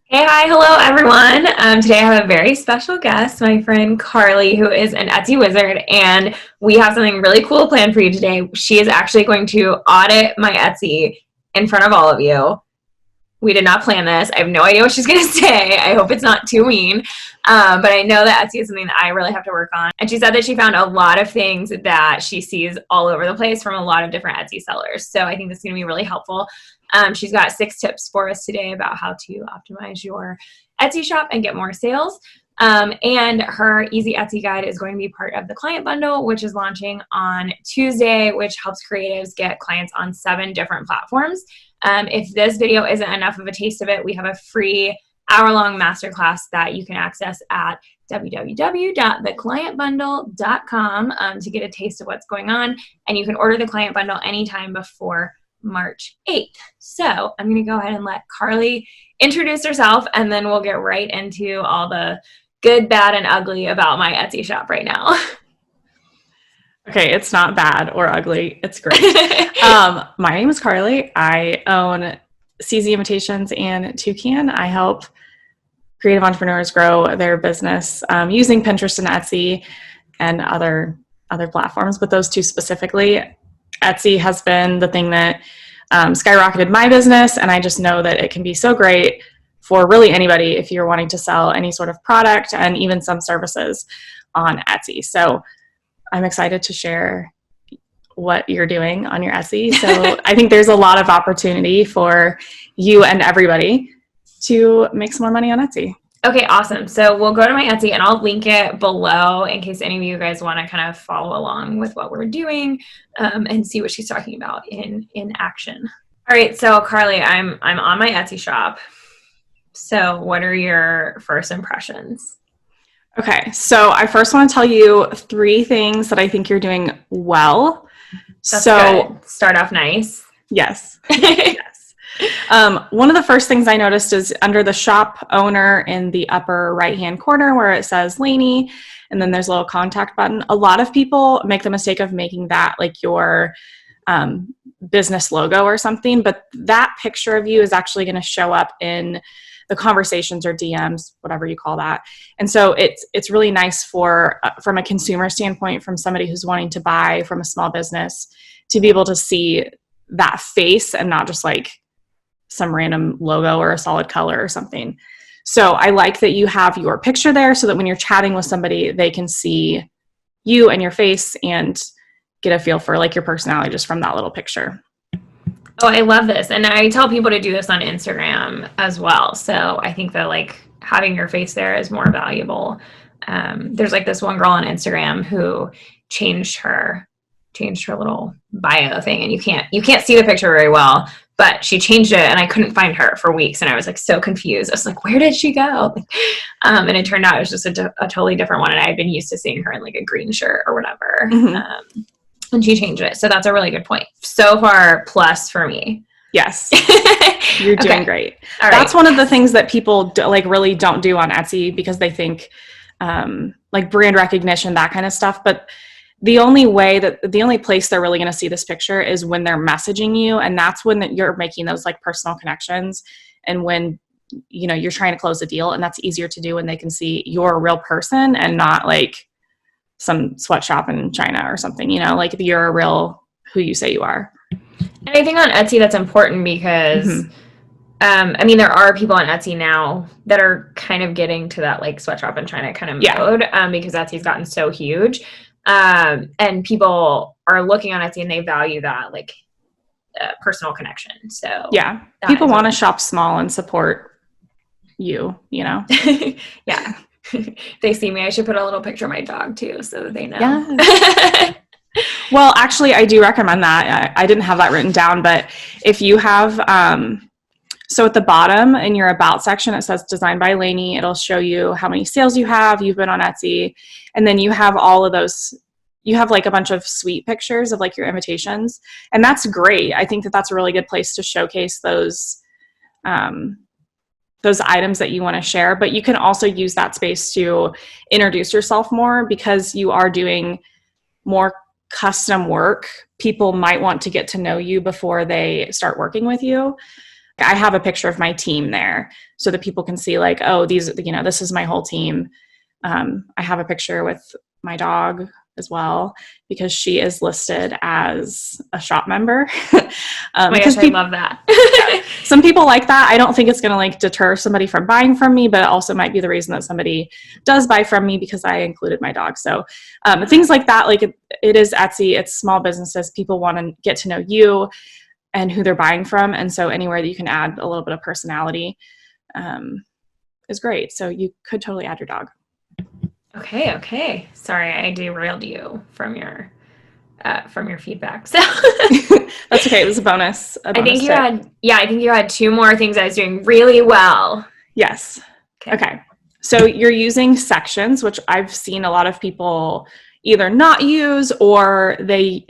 Hey, hi, hello, everyone. Today I have a very special guest, my friend Carly, who is an Etsy wizard, and we have something really cool planned for you today. She is actually going to audit my Etsy in front of all of you. We did not plan this. I have no idea what she's going to say. I hope it's not too mean. But I know that Etsy is something that I really have to work on. And she said that she found a lot of things that she sees all over the place from a lot of different Etsy sellers. So I think this is going to be really helpful. She's got 6 tips for us today about how to optimize your Etsy shop and get more sales. And her Easy Etsy Guide is going to be part of the client bundle, which is launching on Tuesday, which helps creatives get clients on 7 different platforms. If this video isn't enough of a taste of it, we have a free hour-long masterclass that you can access at www.theclientbundle.com to get a taste of what's going on. And you can order the client bundle anytime before March 8th. So I'm going to go ahead and let Carly introduce herself, and then we'll get right into all the good, bad, and ugly about my Etsy shop right now. Okay, it's not bad or ugly. It's great. My name is Carly. I own CZ Invitations and Toucan. I help creative entrepreneurs grow their business using Pinterest and Etsy and other platforms, but those two specifically. Etsy has been the thing that skyrocketed my business, and I just know that it can be so great for really anybody if you're wanting to sell any sort of product and even some services on Etsy. So I'm excited to share what you're doing on your Etsy. So I think there's a lot of opportunity for you and everybody to make some more money on Etsy. Okay, awesome. So we'll go to my Etsy and I'll link it below in case any of you guys want to kind of follow along with what we're doing and see what she's talking about in action. All right, so Carly, I'm on my Etsy shop. So what are your first impressions? Okay, so I first want to tell you 3 things that I think you're doing well. That's good. Start off nice. Yes. Yes. One of the first things I noticed is under the shop owner in the upper right-hand corner where it says Laney, and then there's a little contact button. A lot of people make the mistake of making that like your business logo or something, but that picture of you is actually going to show up in the conversations or DMs, whatever you call that. And so it's really nice for from a consumer standpoint, from somebody who's wanting to buy from a small business, to be able to see that face and not just like some random logo or a solid color or something. So I like that you have your picture there so that when you're chatting with somebody, they can see you and your face and get a feel for like your personality just from that little picture. Oh, I love this. And I tell people to do this on Instagram as well. So I think that like having your face there is more valuable. There's like this one girl on Instagram who changed her little bio thing, and you can't see the picture very well, but she changed it and I couldn't find her for weeks. And I was like so confused. I was like, where did she go? And it turned out it was just a totally different one. And I had been used to seeing her in like a green shirt or whatever. Mm-hmm. And she changed it. So that's a really good point. So far, plus for me. Yes. You're doing great. All That's one of the things that people really don't do on Etsy because they think like brand recognition, that kind of stuff. But the only place they're really going to see this picture is when they're messaging you. And that's when you're making those like personal connections. And when, you know, you're trying to close a deal, and that's easier to do when they can see you're a real person and not like some sweatshop in China or something, you know, like if you're a real who you say you are. And I think on Etsy that's important because, I mean, there are people on Etsy now that are kind of getting to that like sweatshop in China kind of mode because Etsy's gotten so huge. And people are looking on Etsy and they value that like personal connection. So yeah, people want to shop small and support you know? Yeah. They see me. I should put a little picture of my dog too, so that they know. Yeah. Well, actually, I do recommend that. I didn't have that written down, but if you have, so at the bottom in your about section, it says designed by Laney. It'll show you how many sales you have. You've been on Etsy, and then you have all of those. You have like a bunch of sweet pictures of like your invitations, and that's great. I think that that's a really good place to showcase those items that you want to share, but you can also use that space to introduce yourself more because you are doing more custom work. People might want to get to know you before they start working with you. I have a picture of my team there so that people can see like, oh, these, you know, this is my whole team. I have a picture with my dog as well because she is listed as a shop member. Oh my gosh, I love that. Yeah, some people like that. I don't think it's going to like deter somebody from buying from me, but it also might be the reason that somebody does buy from me because I included my dog. So things like that, like it is Etsy, it's small businesses. People want to get to know you and who they're buying from. And so anywhere that you can add a little bit of personality is great. So you could totally add your dog. Okay. Sorry, I derailed you from your feedback. So that's okay. It was a bonus I think you had 2 more things I was doing really well. Yes. Okay. So you're using sections, which I've seen a lot of people either not use or they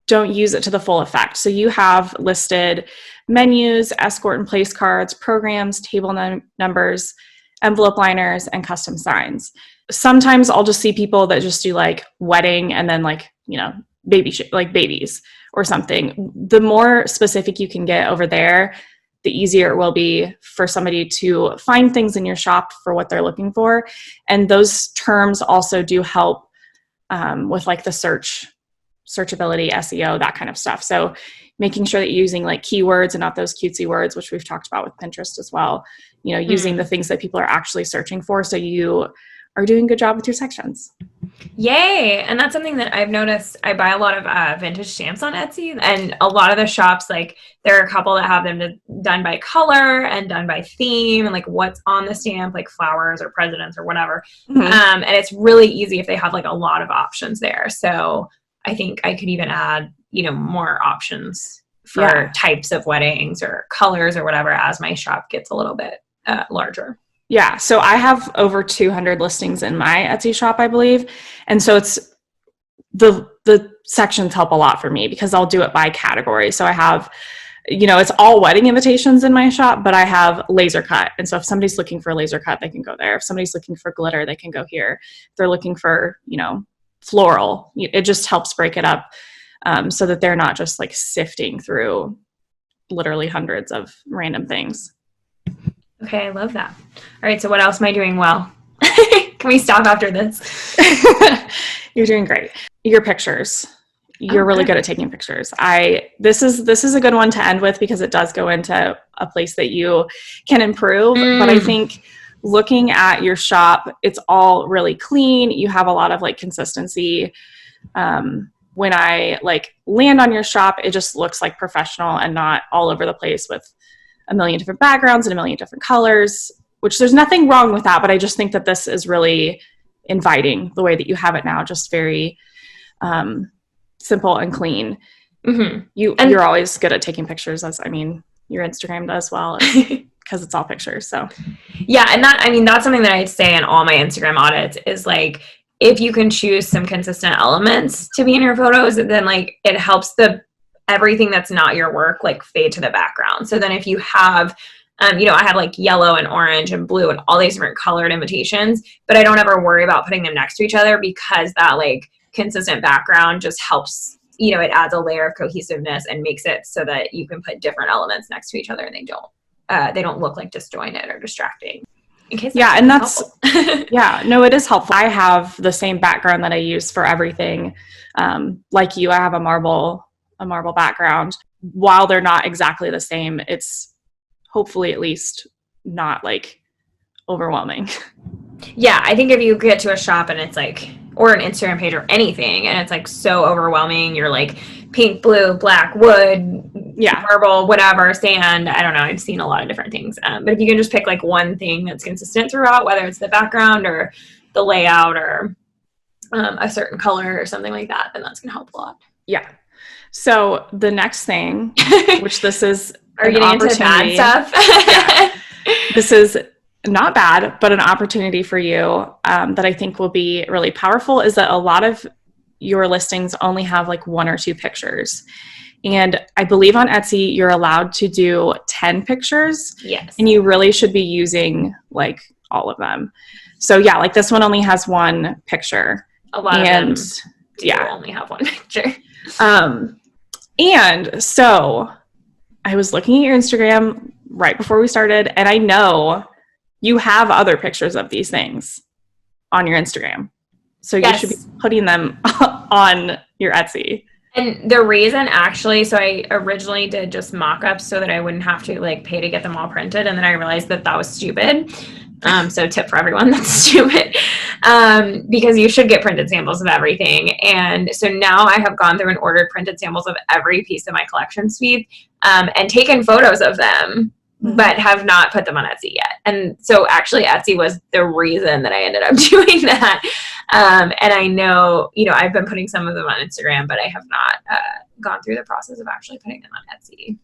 don't use it to the full effect. So you have listed menus, escort and place cards, programs, table numbers, envelope liners, and custom signs. Sometimes I'll just see people that just do like wedding and then like, you know, like babies or something. The more specific you can get over there, the easier it will be for somebody to find things in your shop for what they're looking for. And those terms also do help with like the searchability, SEO, that kind of stuff. So making sure that you're using like keywords and not those cutesy words, which we've talked about with Pinterest as well, you know, using the things that people are actually searching for. So you are doing a good job with your sections. Yay. And that's something that I've noticed. I buy a lot of vintage stamps on Etsy, and a lot of the shops, like there are a couple that have them done by color and done by theme and like what's on the stamp, like flowers or presidents or whatever. And it's really easy if they have like a lot of options there. So I think I could even add, you know, more options for types of weddings or colors or whatever as my shop gets a little bit larger. Yeah. So I have over 200 listings in my Etsy shop, I believe. And so it's the sections help a lot for me because I'll do it by category. So I have, you know, it's all wedding invitations in my shop, but I have laser cut. And so if somebody's looking for a laser cut, they can go there. If somebody's looking for glitter, they can go here. If they're looking for, you know, floral, it just helps break it up so that they're not just like sifting through literally hundreds of random things. Okay, I love that. All right, so what else am I doing well? Can we stop after this? You're doing great. Your pictures. You're really good at taking pictures. This is a good one to end with because it does go into a place that you can improve. But I think looking at your shop, it's all really clean. You have a lot of like consistency. When I like land on your shop, it just looks like professional and not all over the place with a million different backgrounds and a million different colors, which there's nothing wrong with that. But I just think that this is really inviting the way that you have it now, just very simple and clean. You're always good at taking pictures, as I mean, your Instagram does well because it's all pictures. So yeah, and that's something that I'd say in all my Instagram audits is like, if you can choose some consistent elements to be in your photos, then like it helps everything that's not your work like fade to the background. So then if you have you know, I have like yellow and orange and blue and all these different colored invitations, but I don't ever worry about putting them next to each other because that like consistent background just helps, you know, it adds a layer of cohesiveness and makes it so that you can put different elements next to each other and they don't look like disjointed or distracting. Yeah, and that's yeah, no, it is helpful. I have the same background that I use for everything. Like you, I have a marble background. While they're not exactly the same, it's hopefully at least not like overwhelming. Yeah, I think if you get to a shop and it's like, or an Instagram page or anything, and it's like so overwhelming, you're like pink, blue, black, wood, marble, whatever, sand, I don't know, I've seen a lot of different things. But if you can just pick like one thing that's consistent throughout, whether it's the background or the layout or a certain color or something like that, then that's going to help a lot. Yeah. So the next thing, which this is are you getting into bad stuff? Yeah. This is not bad, but an opportunity for you that I think will be really powerful is that a lot of your listings only have like 1 or 2 pictures. And I believe on Etsy, you're allowed to do 10 pictures. Yes. And you really should be using like all of them. So yeah, like this one only has 1 picture. A lot of them only have 1 picture. And so I was looking at your Instagram right before we started, and I know you have other pictures of these things on your Instagram. So you should be putting them on your Etsy. And the reason actually, so I originally did just mock-ups so that I wouldn't have to like pay to get them all printed. And then I realized that that was stupid. So tip for everyone, that's stupid. Because you should get printed samples of everything. And so now I have gone through and ordered printed samples of every piece of my collection suite, and taken photos of them, but have not put them on Etsy yet. And so actually Etsy was the reason that I ended up doing that. And I know, I've been putting some of them on Instagram, but I have not gone through the process of actually putting them on Etsy.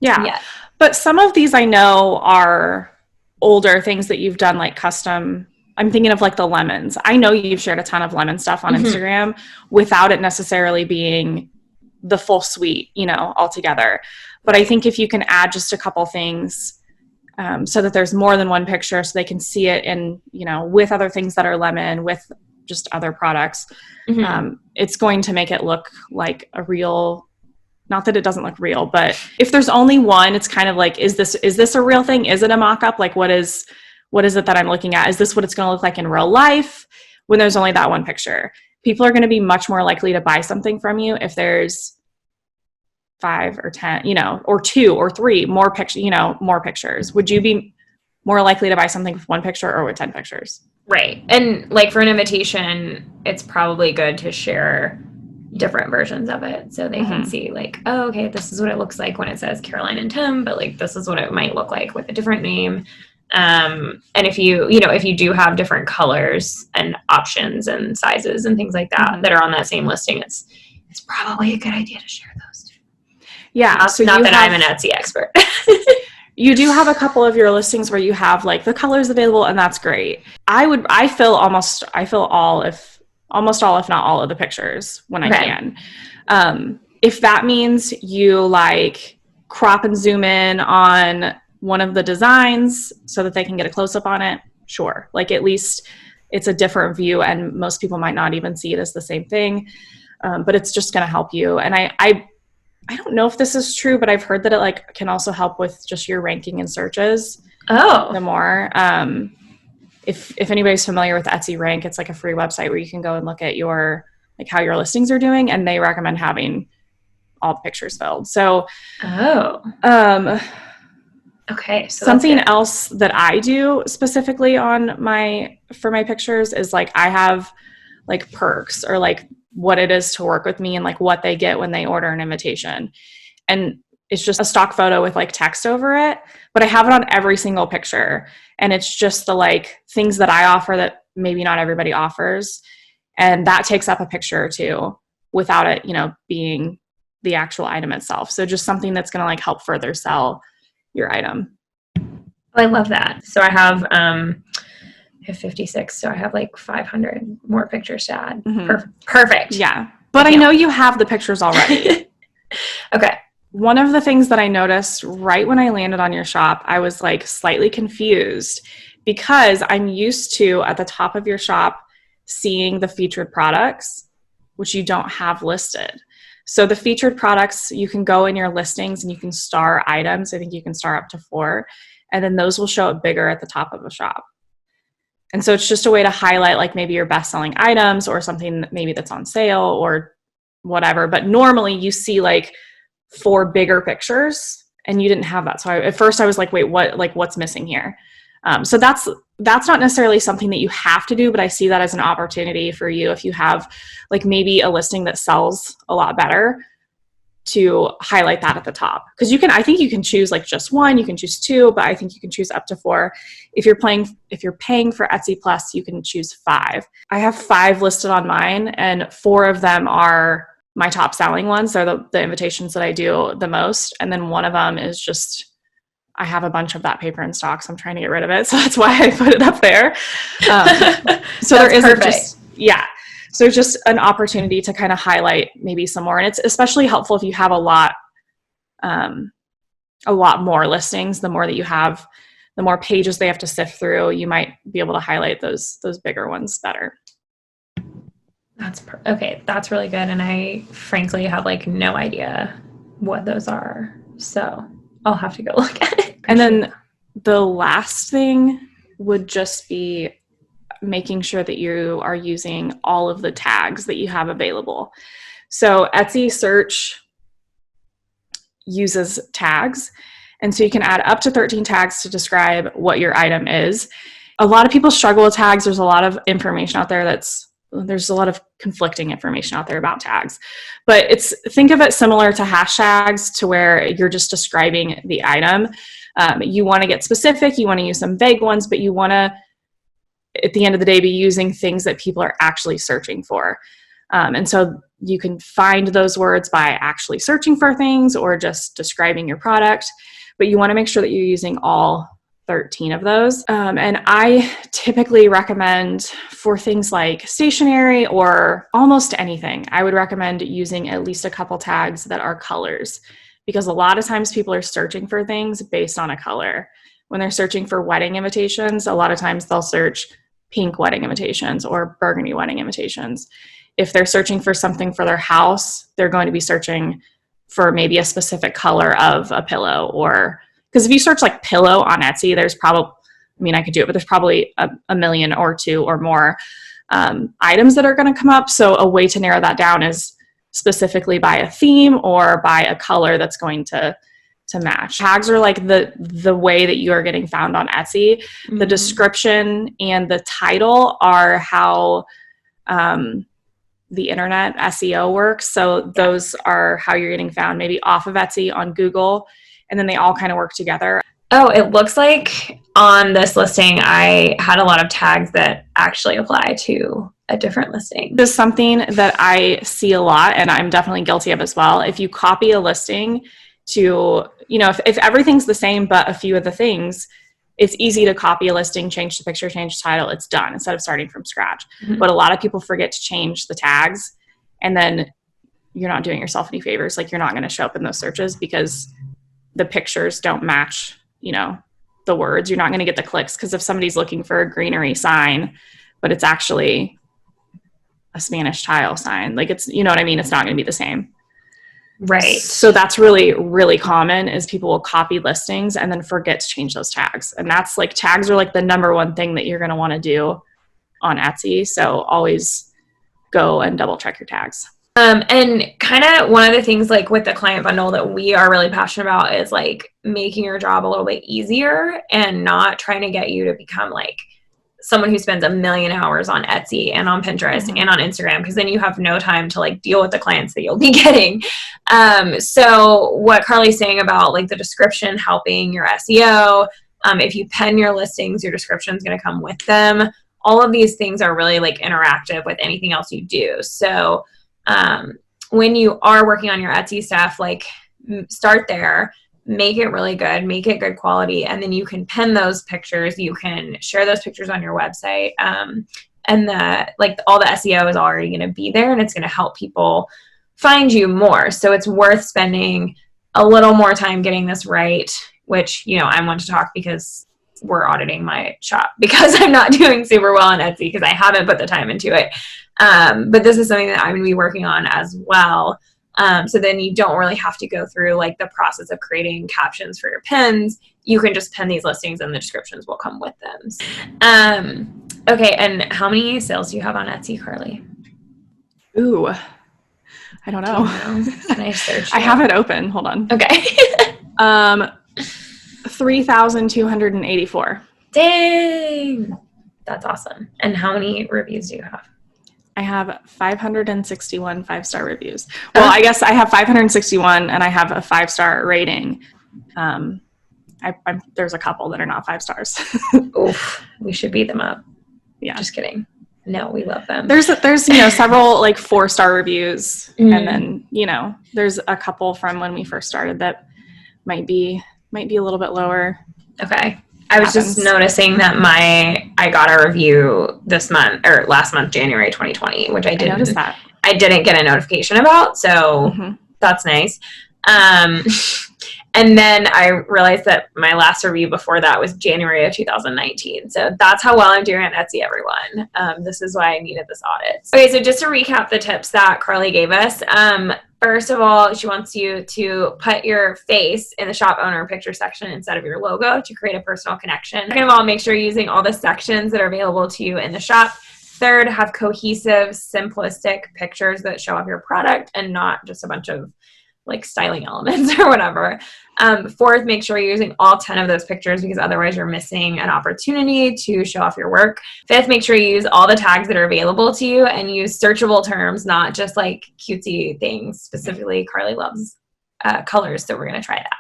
Yeah. Yet. But some of these I know are older things that you've done, like custom. I'm thinking of like the lemons. I know you've shared a ton of lemon stuff on Instagram without it necessarily being the full suite, altogether. But I think if you can add just a couple things, so that there's more than one picture, so they can see it in, with other things that are lemon, with just other products, it's going to make it look like a real, not that it doesn't look real, but if there's only one, it's kind of like, is this a real thing? Is it a mock-up? Like, what is it that I'm looking at? Is this what it's going to look like in real life when there's only that one picture? People are going to be much more likely to buy something from you if there's 5 or 10, or 2 or 3 more pictures. Would you be more likely to buy something with 1 picture or with 10 pictures? Right. And like for an invitation, it's probably good to share different versions of it so they can see like, oh, okay, this is what it looks like when it says Caroline and Tim, but like this is what it might look like with a different name. And if you do have different colors and options and sizes and things like that that are on that same listing, it's probably a good idea to share those too. Yeah. Not that I'm an Etsy expert. You do have a couple of your listings where you have like the colors available, and that's great. I fill almost all, if not all of the pictures when I can. If that means you like crop and zoom in on one of the designs so that they can get a close up on it, sure. Like at least it's a different view, and most people might not even see it as the same thing. But it's just going to help you. And I don't know if this is true, but I've heard that it like can also help with just your ranking in searches. The more, if anybody's familiar with Etsy Rank, it's like a free website where you can go and look at your, like how your listings are doing, and they recommend having all the pictures filled. So, okay. So something else that I do specifically for my pictures is like, I have like perks or like what it is to work with me and like what they get when they order an invitation. And it's just a stock photo with like text over it, but I have it on every single picture. And it's just the like things that I offer that maybe not everybody offers. And that takes up a picture or two without it, being the actual item itself. So just something that's going to like help further sell your item. I love that. So I have 56, so I have like 500 more pictures to add. Perfect. Yeah. But I know you have the pictures already. Okay. One of the things that I noticed right when I landed on your shop, I was like slightly confused because I'm used to at the top of your shop seeing the featured products, which you don't have listed. So the featured products, you can go in your listings and you can star items. I think you can star up to 4, and then those will show up bigger at the top of a shop. And so it's just a way to highlight like maybe your best-selling items or something maybe that's on sale or whatever. But normally you see like 4 bigger pictures and you didn't have that. So at first I was like, wait, what's missing here? So that's not necessarily something that you have to do, but I see that as an opportunity for you if you have like maybe a listing that sells a lot better, to highlight that at the top. Because I think you can choose like just 1, you can choose 2, but I think you can choose up to 4. If you're paying for Etsy Plus, you can choose 5. I have 5 listed on mine, and 4 of them are my top selling ones. They're the invitations that I do the most. And then one of them is just, I have a bunch of that paper in stock, so I'm trying to get rid of it. So that's why I put it up there. So there isn't just, so it's just an opportunity to kind of highlight maybe some more. And it's especially helpful if you have a lot more listings. The more that you have, the more pages they have to sift through. You might be able to highlight those bigger ones better. Okay. That's really good. And I frankly have like no idea what those are. So I'll have to go look at it. And then the last thing would just be making sure that you are using all of the tags that you have available. So Etsy search uses tags. And so you can add up to 13 tags to describe what your item is. A lot of people struggle with tags. There's a lot of information out there there's a lot of conflicting information out there about tags. But think of it similar to hashtags, to where you're just describing the item. You want to get specific, you want to use some vague ones, but you want to, at the end of the day, be using things that people are actually searching for. And so you can find those words by actually searching for things or just describing your product, but you want to make sure that you're using all 13 of those. And I typically recommend for things like stationery or almost anything, I would recommend using at least a couple tags that are colors, because a lot of times people are searching for things based on a color. When they're searching for wedding invitations, a lot of times they'll search pink wedding invitations or burgundy wedding invitations. If they're searching for something for their house, they're going to be searching for maybe a specific color of a pillow. Or because if you search like pillow on Etsy, there's probably, I could do it, but there's probably a million or two or more items that are going to come up. So a way to narrow that down is specifically by a theme or by a color that's going to match. Tags are like the way that you are getting found on Etsy. Mm-hmm. The description and the title are how the internet SEO works. So those are how you're getting found, maybe off of Etsy, on Google, and then they all kind of work together. Oh, it looks like on this listing, I had a lot of tags that actually apply to a different listing. This is something that I see a lot, and I'm definitely guilty of as well. If you copy a listing to, if everything's the same but a few of the things, it's easy to copy a listing, change the picture, change the title, it's done, instead of starting from scratch. Mm-hmm. But a lot of people forget to change the tags, and then you're not doing yourself any favors. Like, you're not going to show up in those searches because the pictures don't match, the words. You're not going to get the clicks, because if somebody's looking for a greenery sign, but it's actually a Spanish tile sign, like, it's, you know what I mean? It's not going to be the same. Right. So that's really, really common, is people will copy listings and then forget to change those tags. And that's like, tags are like the number one thing that you're going to want to do on Etsy. So always go and double check your tags. And kind of one of the things, like with the client bundle, that we are really passionate about is like making your job a little bit easier and not trying to get you to become like someone who spends 1 million hours on Etsy and on Pinterest mm-hmm. and on Instagram, because then you have no time to like deal with the clients that you'll be getting. So what Carly's saying about like the description helping your SEO, if you pen your listings, your description is going to come with them. All of these things are really like interactive with anything else you do. So when you are working on your Etsy stuff, like start there, make it really good, make it good quality, and then you can pin those pictures, you can share those pictures on your website, and all the SEO is already going to be there, and it's going to help people find you more. So it's worth spending a little more time getting this right, which, I'm one to talk because we're auditing my shop because I'm not doing super well on Etsy because I haven't put the time into it. But this is something that I'm going to be working on as well. So then you don't really have to go through like the process of creating captions for your pins. You can just pin these listings and the descriptions will come with them. Okay. And how many sales do you have on Etsy, Carly? Ooh, I don't know. Can I search? I have it open. Hold on. Okay. 3,284. Dang. That's awesome. And how many reviews do you have? I have 561 5-star reviews. Well, I guess I have 561 and I have a 5-star rating. There's a couple that are not 5 stars. Oof, we should beat them up. Yeah. Just kidding. No, we love them. There's several like 4-star reviews. Mm-hmm. And then, there's a couple from when we first started that might be a little bit lower. Okay. I was just noticing that I got a review last month, January 2020, which I didn't get a notification about. So mm-hmm. That's nice. And then I realized that my last review before that was January of 2019. So that's how well I'm doing on Etsy, everyone. This is why I needed this audit. Okay, so just to recap the tips that Carly gave us, First of all, she wants you to put your face in the shop owner picture section instead of your logo to create a personal connection. Second of all, make sure you're using all the sections that are available to you in the shop. Third, have cohesive, simplistic pictures that show off your product and not just a bunch of like styling elements or whatever. Fourth, make sure you're using all 10 of those pictures because otherwise you're missing an opportunity to show off your work. Fifth, make sure you use all the tags that are available to you and use searchable terms, not just like cutesy things. Specifically, Carley loves colors, so we're going to try that.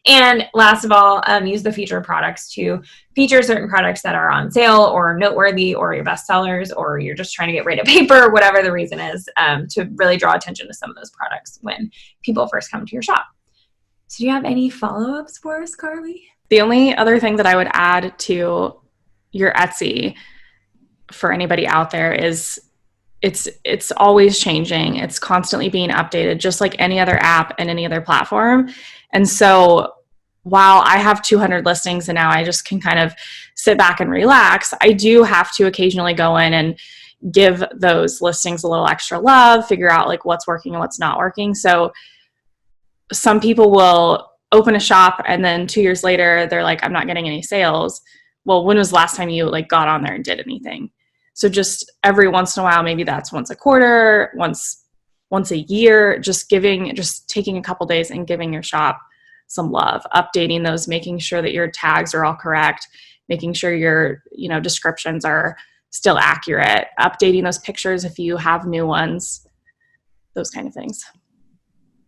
And last of all, use the featured products to feature certain products that are on sale or noteworthy or your best sellers, or you're just trying to get rid of paper, whatever the reason is, to really draw attention to some of those products when people first come to your shop. So do you have any follow-ups for us, Carley? The only other thing that I would add to your Etsy for anybody out there is it's always changing. It's constantly being updated, just like any other app and any other platform. And so while I have 200 listings and now I just can kind of sit back and relax, I do have to occasionally go in and give those listings a little extra love, figure out like what's working and what's not working. So some people will open a shop and then 2 years later, they're like, I'm not getting any sales. Well, when was the last time you like got on there and did anything? So just every once in a while, maybe that's once a quarter, once a year, just taking a couple days and giving your shop some love, updating those, making sure that your tags are all correct, making sure your, descriptions are still accurate, updating those pictures if you have new ones, those kind of things.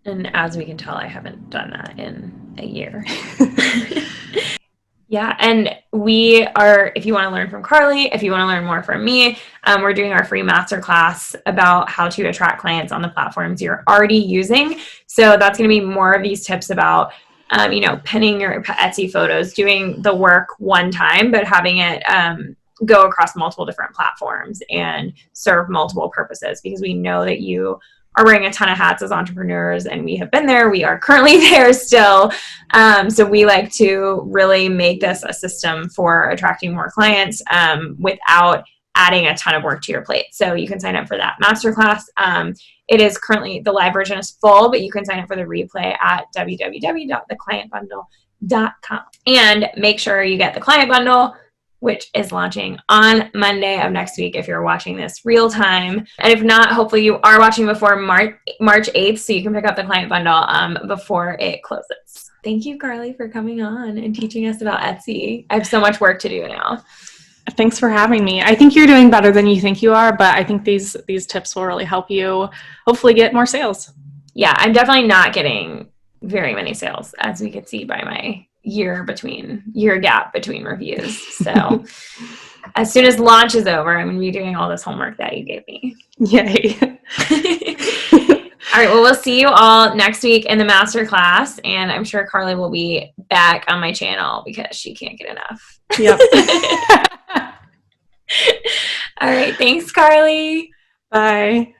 And as we can tell, I haven't done that in a year. Yeah, and if you want to learn from Carley, if you want to learn more from me, we're doing our free masterclass about how to attract clients on the platforms you're already using. So that's going to be more of these tips about, pinning your Etsy photos, doing the work one time, but having it go across multiple different platforms and serve multiple purposes, because we know that you are wearing a ton of hats as entrepreneurs, and we have been there. We are currently there still. So we like to really make this a system for attracting more clients without adding a ton of work to your plate. So you can sign up for that masterclass. It is currently, the live version is full, but you can sign up for the replay at www.theclientbundle.com. And make sure you get the client bundle, which is launching on Monday of next week if you're watching this real time. And if not, hopefully you are watching before March 8th, so you can pick up the client bundle before it closes. Thank you, Carley, for coming on and teaching us about Etsy. I have so much work to do now. Thanks for having me. I think you're doing better than you think you are, but I think these tips will really help you hopefully get more sales. Yeah, I'm definitely not getting very many sales, as we could see by my year gap between reviews. So as soon as launch is over, I'm going to be doing all this homework that you gave me. Yay. All right. Well, we'll see you all next week in the masterclass. And I'm sure Carley will be back on my channel because she can't get enough. Yep. All right. Thanks, Carley. Bye.